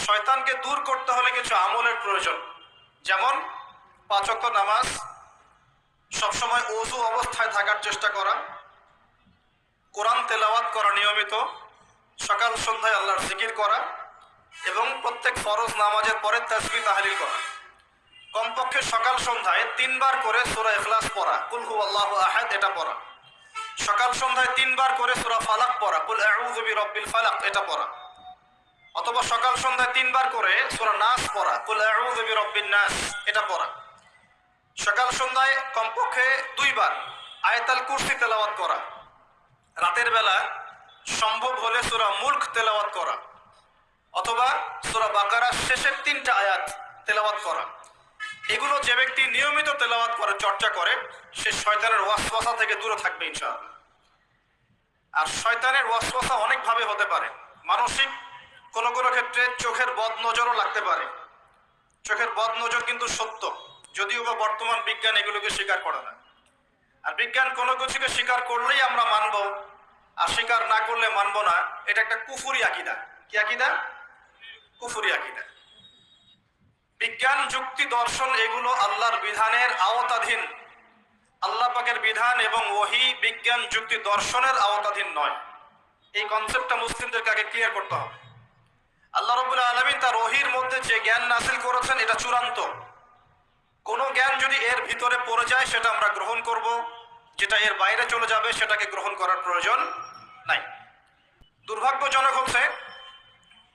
শয়তানকে দূর করতে হলে কিছু আমলের প্রয়োজন, যেমন 5 ওয়াক্ত নামাজ, সবসময় ওযু অবস্থায় থাকার চেষ্টা করা, কোরআন তেলাওয়াত করা নিয়মিত, সকাল সন্ধ্যায় আল্লাহর জিকির করা এবং প্রত্যেক ফরজ নামাজের পরে তাসবিহ তাহলিল করা। কমপক্ষে সকাল সন্ধ্যায় 3 বার করে সূরা ইখলাস পড়া, কুল হুয়াল্লাহু আহাদ এটা পড়া। সকাল সন্ধ্যায় 3 বার করে সূরা ফালাক পড়া, কুল আউযু বিরাব্বিল ফালাক এটা পড়া। অথবা সকাল সন্ধ্যায় 3 বার করে সূরা নাস পড়া, কুল আউযু বিরাব্বিন নাস এটা পড়া। সকাল সন্ধ্যায় কমপক্ষে 2 বার আয়াতুল কুরসি তেলাওয়াত করা। রাতের বেলা সম্ভব হলে সূরা মুলক তেলাওয়াত করা, অথবা সূরা বাকারার শেষের 3টা আয়াত তেলাওয়াত করা। এগুলো যে ব্যক্তি নিয়মিত তেলাওয়াত করে, চর্চা করে, সে শয়তানের ওয়াসওয়াসা থেকে দূরে থাকবে ইনশাআল্লাহ। আর শয়তানের ওয়াসওয়াসা অনেকভাবে হতে পারে। মানসিক কোনো কোনো ক্ষেত্রে চোখের বদনজরও লাগতে পারে। চোখের বদনজর কিন্তু সত্য, যদিও বা বর্তমান বিজ্ঞান এগুলোকে স্বীকার করে না। আর বিজ্ঞান কোনো কিছুকে স্বীকার করলেই আমরা মানব, আর স্বীকার না করলে মানব না। এটা একটা কুফরি আকীদা। কি আকীদা? কুফরি আকীদা। বিজ্ঞান, যুক্তি, দর্শন এগুলো আল্লাহর বিধানের আওতাধীন। আল্লাহ পাকের বিধান এবং ওহী বিজ্ঞান, যুক্তি, দর্শনের আওতাধীন নয়। এই কনসেপ্টটা মুসলিমদেরকে আগে ক্লিয়ার করতে হবে। আল্লাহ রাব্বুল আলামিন তার ওহীর মধ্যে যে জ্ঞান নাযিল করেছেন এটা চূড়ান্ত। কোনো জ্ঞান যদি এর ভিতরে পড়ে যায় সেটা আমরা গ্রহণ করব, যেটা এর বাইরে চলে যাবে সেটাকে গ্রহণ করার প্রয়োজন নাই। দুর্ভাগ্যজনক হচ্ছে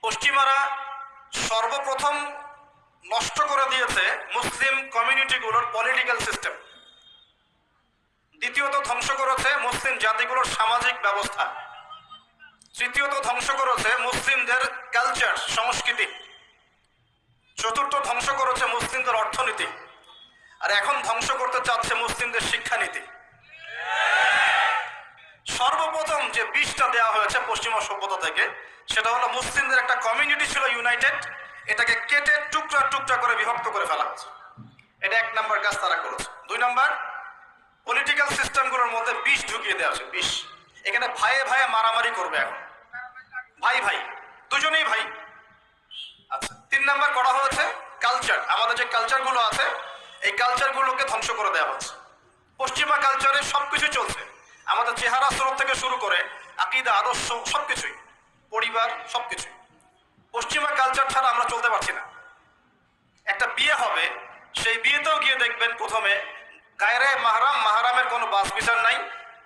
পশ্চিমারা সর্বপ্রথম নষ্ট করে দিয়েছে মুসলিম কমিউনিটিগুলোর পলিটিক্যাল সিস্টেম। দ্বিতীয়ত ধ্বংস করেছে মুসলিম জাতিগুলোর সামাজিক ব্যবস্থা। তৃতীয়ত ধ্বংস করেছে মুসলিমদের কালচার, সংস্কৃতি। চতুর্থ ধ্বংস করেছে মুসলিমদের অর্থনীতি। আর এখন ধ্বংস করতে চাচ্ছে মুসলিমদের শিক্ষানীতি। সর্বপ্রথম যে বীজটা দেওয়া হয়েছে পশ্চিমা সভ্যতা থেকে, সেটা হলো মুসলিমদের একটা কমিউনিটি ছিল ইউনাইটেড, এটাকে কেটে টুকরা টুকরা করে বিভক্ত করে ফেলা হয়েছে। এটা 1 নম্বর কাজ তারা করেছে। 2 নম্বর, পলিটিক্যাল সিস্টেমগুলোর মধ্যে বিষ ঢুকিয়ে দেওয়া হয়েছে। বিষ, এখানে ভাইয়ে ভাইয়ে মারামারি করবে এখন, ভাই ভাই, দুজনেই ভাই। আচ্ছা, 3 নম্বর করা হয়েছে কালচার। আমাদের যে কালচারগুলো আছে এই কালচারগুলোকে ধ্বংস করে দেওয়া হচ্ছে। পশ্চিমা কালচারে সবকিছু চলছে, আমাদের চেহারা স্রোত থেকে শুরু করে আকীদা, আদর্শ, সবকিছুই, পরিবার, সবকিছুই। পশ্চিমা কালচার ছাড়া আমরা চলতে পারছি না। একটা বিয়ে হবে, সেই বিয়েতেও গিয়ে দেখবেন প্রথমে গায়রে মাহরাম, মাহরামের কোনো বাস বিচার নাই।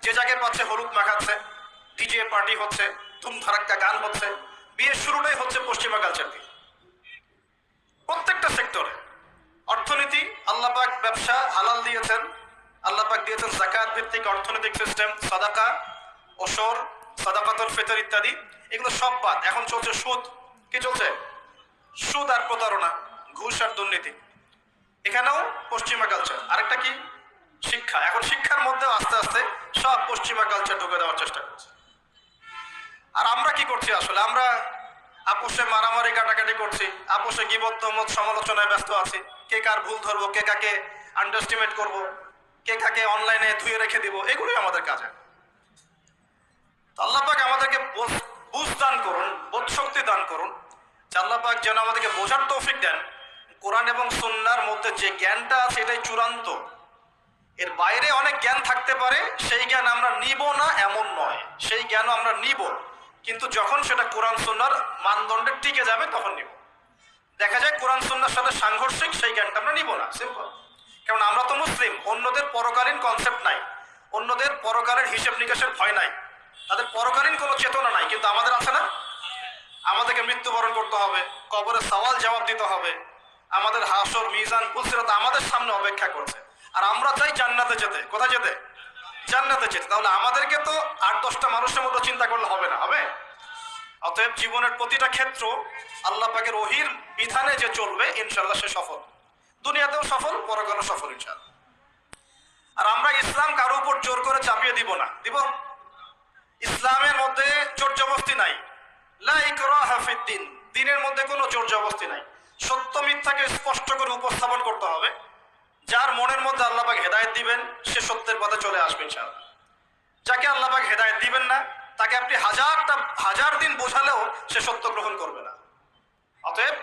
যে জায়গায় পাচ্ছে হলুদ মাখাচ্ছে, ডিজে পার্টি হচ্ছে, ধুমধারাক্কা গান হচ্ছে। বিয়ের শুরুটাই হচ্ছে পশ্চিমা কালচার দিয়ে। প্রত্যেকটা সেক্টরে অর্থনীতি, আল্লাহ পাক ব্যবসা হালাল দিয়েছেন, আল্লাহ পাক দিয়েছেন যাকাত ভিত্তিক অর্থনৈতিক সিস্টেম, সাদাকা, ওশর, সাদাকাতুল ফিতর ইত্যাদি। এগুলো সব বাদ। এখন চলছে সুদ। কি চলছে? সুদ আর প্রতারণা, ঘুষ আর দুর্নীতি। এখানেও পশ্চিমা কালচার। আরেকটা কি? শিক্ষা। এখন শিক্ষার মধ্যেও আস্তে আস্তে সব পশ্চিমা কালচার ঢুকে দেওয়ার চেষ্টা করছে। আর আমরা কি করছি আসলে? আমরা আপোষে মারামারি কাটাকাটি করছি, আপোষে গীবত, তহমত, সমালোচনায় ব্যস্ত আছি। কে কার ভুল ধরবো, কে কাকে আন্ডারস্টিমেট করবো, কে কাকে অনলাইনে ধুয়ে রেখে দিব, এগুলোই আমাদের কাজ। আল্লাহ পাক আমাদেরকে বুঝ দান করুন, বোধ শক্তি দান করুন। আল্লাহ পাক যেন আমাদেরকে বোঝার তৌফিক দেন কোরআন এবং সুন্নাহর মধ্যে যে জ্ঞানটা আছে এটাই চূড়ান্ত। এর বাইরে অনেক জ্ঞান থাকতে পারে, সেই জ্ঞান আমরা নিব না এমন নয়। সেই জ্ঞানও আমরা নিব, কিন্তু যখন সেটা কোরআন সুন্নাহর মানদণ্ডে টিকে যাবে তখন নিব। দেখা যায় কোরআন সুন্নাহর সাথে সাংঘর্ষিক, সেই জ্ঞানটা আমরা নিব না। সিম্পল। কারণ আমরা তো মুসলিম, অন্যদের পরকালীন কনসেপ্ট নাই, অন্যদের পরকালের হিসেব নিকাশের ভয় নাই, তাদের পরকালীন কোনো চেতনা নাই। কিন্তু আমাদের আছে না? আমাদেরকে মৃত্যুবরণ করতে হবে, কবরে সওয়াল জবাব দিতে হবে, আমাদের হাসর, মিজান, পুলসিরাত আমাদের সামনে অপেক্ষা করছে। আর আমরা চাই জান্নাতে যেতে। কোথায় যেতে? জান্নাতে যেতে। তাহলে আমাদেরকে তো 8-10টা মানুষের মতো চিন্তা করলে হবে না, হবে? অতএব জীবনের প্রতিটা ক্ষেত্র আল্লাহ পাকের ওহীর বিধানে যে চলবে, ইনশাআল্লাহ সে সফল, দুনিয়াতেও সফল, পরকালেও সফল ইনশাআল্লাহ। আর আমরা ইসলাম কারো উপর জোর করে চাপিয়ে দিব না। দিব? ইসলামের মধ্যে জোর জবরদস্তি নাই। লা ইকরাহা ফিদ্দিন, দ্বীনের মধ্যে কোনো জোর জবরদস্তি নাই। সত্য মিথ্যাকে স্পষ্ট করে উপস্থাপন করতে হবে। যার মনের মধ্যে আল্লাহ পাক হেদায়েত দিবেন সে সত্যের পথে চলে আসবে ইনশাআল্লাহ। যাকে আল্লাহ পাক হেদায়েত দিবেন না, তাকে আপনি হাজার দিন বোঝালেও সে সত্য গ্রহণ করবে না। অতএব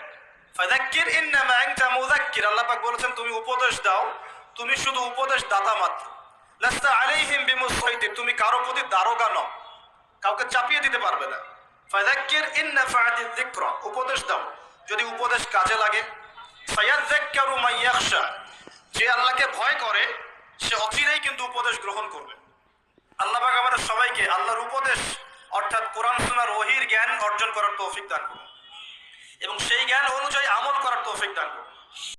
ফাযাক্কির ইন্নামা আনতা মুযাক্কির, আল্লাহ পাক বলেছেন তুমি উপদেশ দাও, তুমি শুধু উপদেশ দাতা মাত্র। লাস্তা আলাইহিম বিমুসাইতির, তুমি কারো প্রতি দারোগা নও, কাউকে চাপিয়ে দিতে পারবে না। ফাযাক্কির ইন নাফাআতিয যিকরা, উপদেশ দাও, যদি উপদেশ কাজে লাগে। সায়াযাক্কারু মান ইয়াখশা, যে আল্লাহকে ভয় করে সে অচিরেই কিন্তু উপদেশ গ্রহণ করবে। আল্লাহ পাক আমাদের সবাইকে আল্লাহর উপদেশ অর্থাৎ কোরআন সুন্নাহর ওহীর জ্ঞান অর্জন করার তৌফিক দান করুন এবং সেই জ্ঞান অনুযায়ী আমল করার তৌফিক দান করুন।